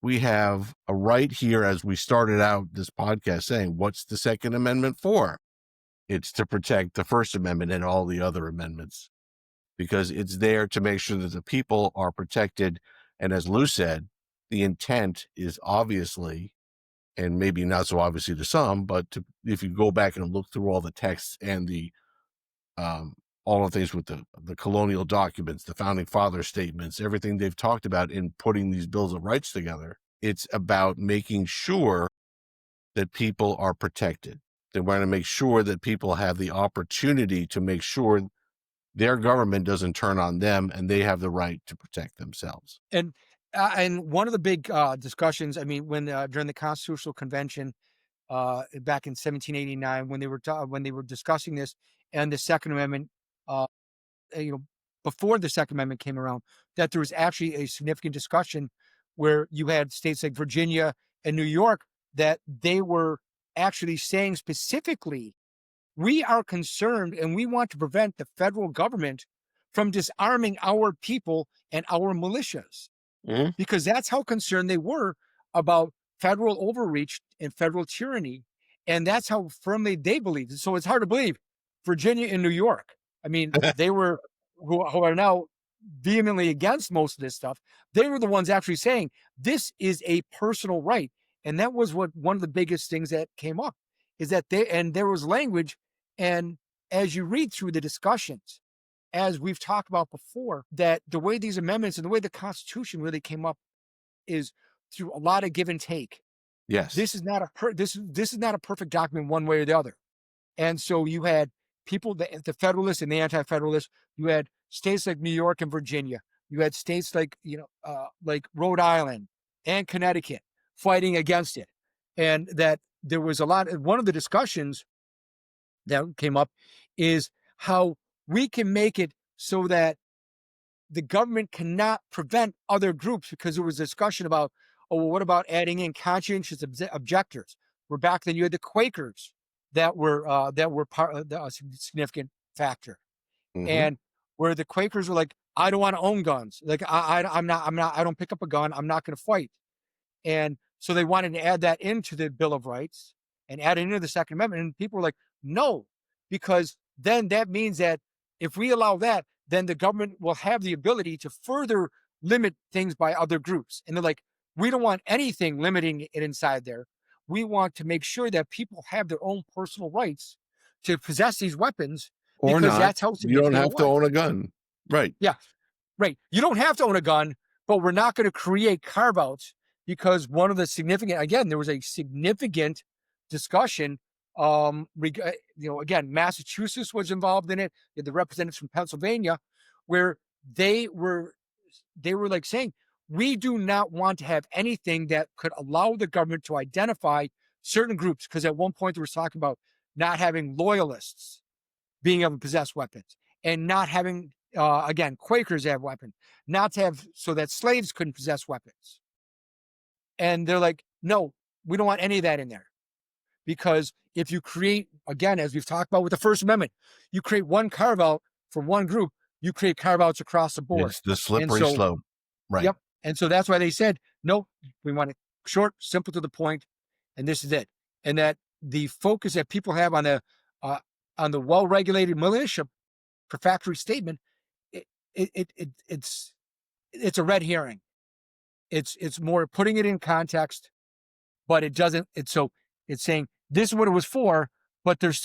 we have a right here, as we started out this podcast saying, what's the Second Amendment for? It's to protect the First Amendment and all the other amendments, because it's there to make sure that the people are protected. And as Lou said, the intent is obviously, and maybe not so obviously to some, but if you go back and look through all the texts and the all the things with the colonial documents, the founding father statements, everything they've talked about in putting these bills of rights together, it's about making sure that people are protected. They want to make sure that people have the opportunity to make sure their government doesn't turn on them, and they have the right to protect themselves. And one of the big discussions, I mean, when during the Constitutional Convention back in 1789, when they were discussing this and the Second Amendment, you know, before the Second Amendment came around, that there was actually a significant discussion where you had states like Virginia and New York that they were actually saying specifically, we are concerned and we want to prevent the federal government from disarming our people and our militias, because that's how concerned they were about federal overreach and federal tyranny. And that's how firmly they believed. So it's hard to believe Virginia and New York, I mean, they were, who are now vehemently against most of this stuff, they were the ones actually saying this is a personal right. And that was what one of the biggest things that came up is that there was language. And as you read through the discussions, as we've talked about before, that the way these amendments and the way the Constitution really came up is through a lot of give and take. Yes. This is not a perfect document one way or the other. And so you had people, the Federalists and the Anti-Federalists. You had states like New York and Virginia. You had states like like Rhode Island and Connecticut fighting against it. And that there was one of the discussions that came up is how we can make it so that the government cannot prevent other groups, because there was discussion about, oh, well, what about adding in conscientious objectors? Where back then you had the Quakers that were part of a significant factor, and where the Quakers were like, I don't want to own guns. Like I don't pick up a gun. I'm not going to fight. And so they wanted to add that into the Bill of Rights and add it into the Second Amendment. And people were like, no, because then that means that if we allow that, then the government will have the ability to further limit things by other groups. And they're like, we don't want anything limiting it inside there. We want to make sure that people have their own personal rights to possess these weapons, or because not. that's how You don't have to own a gun. Right. Yeah. Right. You don't have to own a gun, but we're not going to create carve-outs, because one of the significant, again, there was a significant discussion. Again, Massachusetts was involved in it. The representatives from Pennsylvania, where they were like saying, we do not want to have anything that could allow the government to identify certain groups. Because at one point they were talking about not having loyalists being able to possess weapons, and not having, again, Quakers have weapons, not to have, so that slaves couldn't possess weapons. And they're like, no, we don't want any of that in there. Because if you create, again, as we've talked about with the First Amendment, you create one carve out for one group, you create carve outs across the board. It's the slippery slope. Right. Yep. And so that's why they said, no, we want it short, simple, to the point, and this is it. And that the focus that people have on the well-regulated militia prefatory statement, it's a red herring. It's more putting it in context, but it doesn't. It's saying this is what it was for, but there's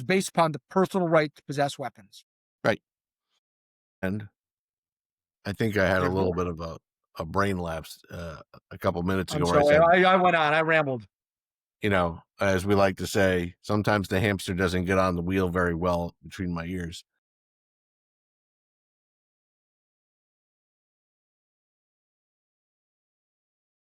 based upon the personal right to possess weapons. Right. And I think I had a little bit of a brain lapse a couple minutes ago. I'm sorry, I went on. I rambled. You know, as we like to say, sometimes the hamster doesn't get on the wheel very well between my ears.